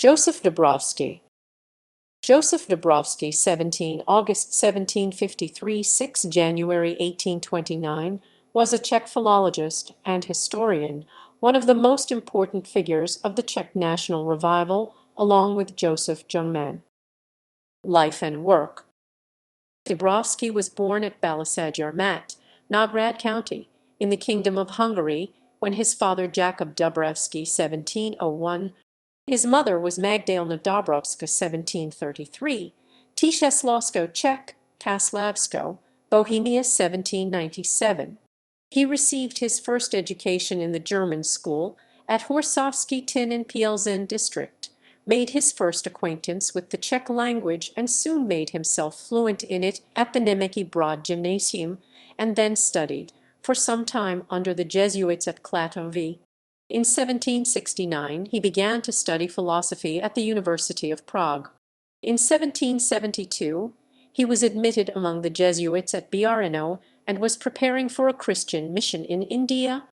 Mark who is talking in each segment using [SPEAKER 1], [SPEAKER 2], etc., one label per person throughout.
[SPEAKER 1] Josef Dobrovský. Josef Dobrovský, 17 August 1753 – 6 January 1829, was a Czech philologist and historian, one of the most important figures of the Czech National Revival, along with Josef Jungmann. Life and work. Dobrovský was born at Balasagyarmat, Nógrád County, in the Kingdom of Hungary, when his father Jakub Dobrovský (1701), his mother was Magdalena Dobrovská (1733), Češoslovensko Czech, Kaslavsko, Bohemia 1797. He received his first education in the German school at Horsovský Tin in Plzeň district, made his first acquaintance with the Czech language and soon made himself fluent in it at the Německý Brod Gymnasium, and then studied for some time under the Jesuits at Klatovy. In 1769 he began to study philosophy at the University of Prague. In 1772 he was admitted among the Jesuits at Brno and was preparing for a Christian mission in India.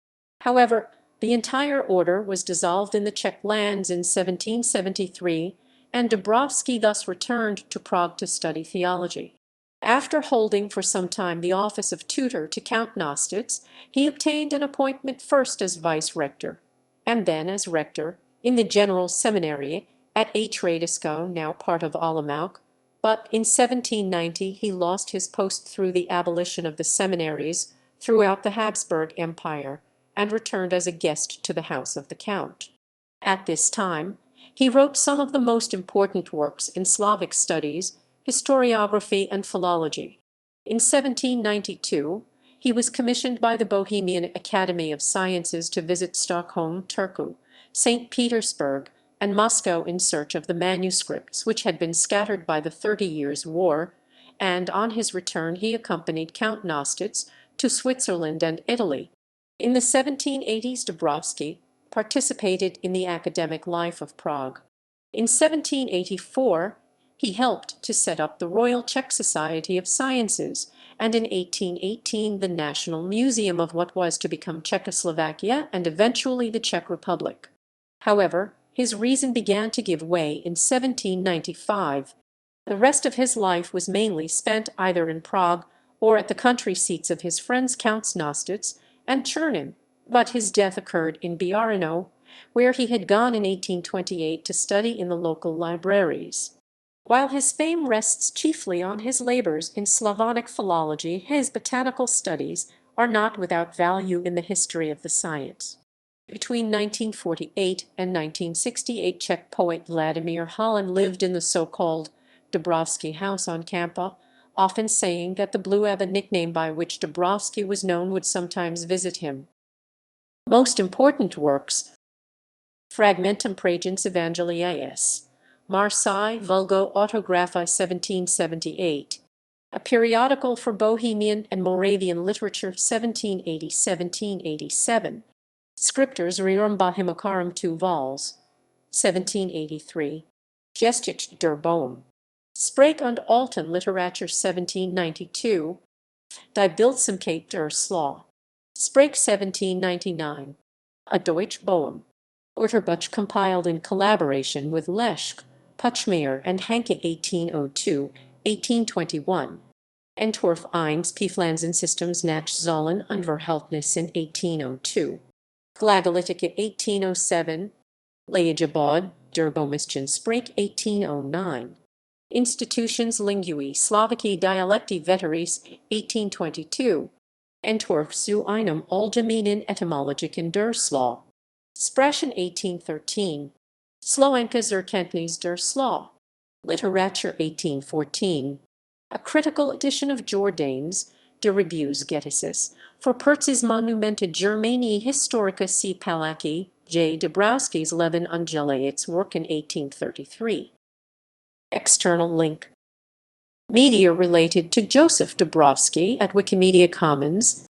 [SPEAKER 1] However, the entire order was dissolved in the Czech lands in 1773, and Dobrovský thus returned to Prague to study theology. After holding for some time the office of tutor to Count Nostitz, he obtained an appointment first as vice-rector, and then as rector, in the General Seminary at Hradecko, now part of Olomouc, but in 1790 he lost his post through the abolition of the seminaries throughout the Habsburg Empire, and returned as a guest to the house of the Count. At this time, he wrote some of the most important works in Slavic studies, historiography, and philology. In 1792, he was commissioned by the Bohemian Academy of Sciences to visit Stockholm, Turku, St. Petersburg, and Moscow in search of the manuscripts which had been scattered by the 30 Years' War, and on his return he accompanied Count Nostitz to Switzerland and Italy. In the 1780s, Dobrovský participated in the academic life of Prague. In 1784, he helped to set up the Royal Czech Society of Sciences, and in 1818 the National Museum of what was to become Czechoslovakia and eventually the Czech Republic. However, his reason began to give way in 1795. The rest of his life was mainly spent either in Prague or at the country seats of his friends Counts Nostitz and Chernin, but his death occurred in Brno, where he had gone in 1828 to study in the local libraries. While his fame rests chiefly on his labors in Slavonic philology, his botanical studies are not without value in the history of the science. Between 1948 and 1968, Czech poet Vladimír Holin lived in the so-called Dobrovský house on Kampa, often saying that the Blue Ebba nickname by which Dobrovský was known would sometimes visit him. Most important works: Fragmentum Pragens Evangeliae, Marseille, Vulgo Autographi 1778, a periodical for Bohemian and Moravian literature 1780–1787, Scriptures Rerum Bohemicarum 2 vols. 1783, Geschichte der Bohm, Spraak und Alten Literatur 1792, Die Bildsamkeit der Slaw, Spraak 1799, a Deutsch Bohm, Urterbuch compiled in collaboration with Leschke, Puchmayr, and Hanke 1802–1821, Entwurf eines Pflanzensystems nach Zahlen und Verhältnissen 1802, Glagolitica 1807, Leijabod der Bohmischen Spraak 1809, Institutions Linguae Slovaci Dialecti Veteris 1822, Entwurf zu einem allgemeinen Etymologischen der Slaw, Sprachen 1813, Slowenkas Erkenntnis der Slaw, Literatur 1814, a critical edition of Jordanes, De Rebus Geticis, for Pertz's Monumenta Germaniae Historica C. Palaki, J. Dobrovský's Levin Angelait's work in 1833. External link. Media related to Josef Dobrovský at Wikimedia Commons.